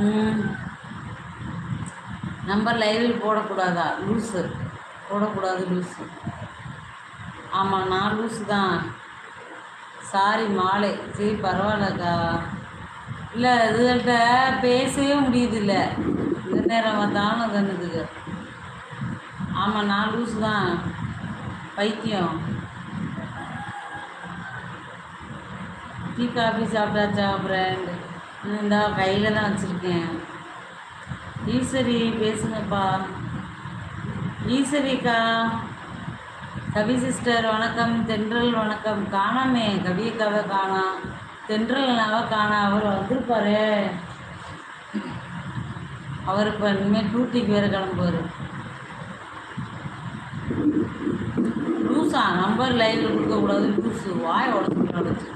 ம். நம்பர் லைவில் போடக்கூடாதா? லூஸு போடக்கூடாது லூஸு. ஆமாம், நான் லூஸு தான். சாரி மாலை. சரி பரவாயில்லக்கா. இல்லை இதுகிட்ட பேசவே முடியுது. இல்லை இந்த நேரம் பார்த்தாலும் கண்ணுக்குது. ஆமாம், நான் லூஸு தான். பைத்தியம். டீ காஃபி சாப்பிட்டாச்சா ஃப்ரெண்ட்? இந்தா கையில் தான் வச்சுருக்கேன். ஈஸ்வரி பேசுங்கப்பா. ஈஸ்வரிக்கா. கவி சிஸ்டர் வணக்கம். தென்றல் வணக்கம். காணாமே கவியக்காவை காணா, தென்றல்னாவை காணா. அவர் வந்திருப்பாரு. அவர் இப்போ இனிமேல் டூட்டிக்கு வேறு கிளம்புவார். லூஸா நம்பர் லைவில் கொடுக்கக்கூடாது. லூஸு வாய் உடச்சு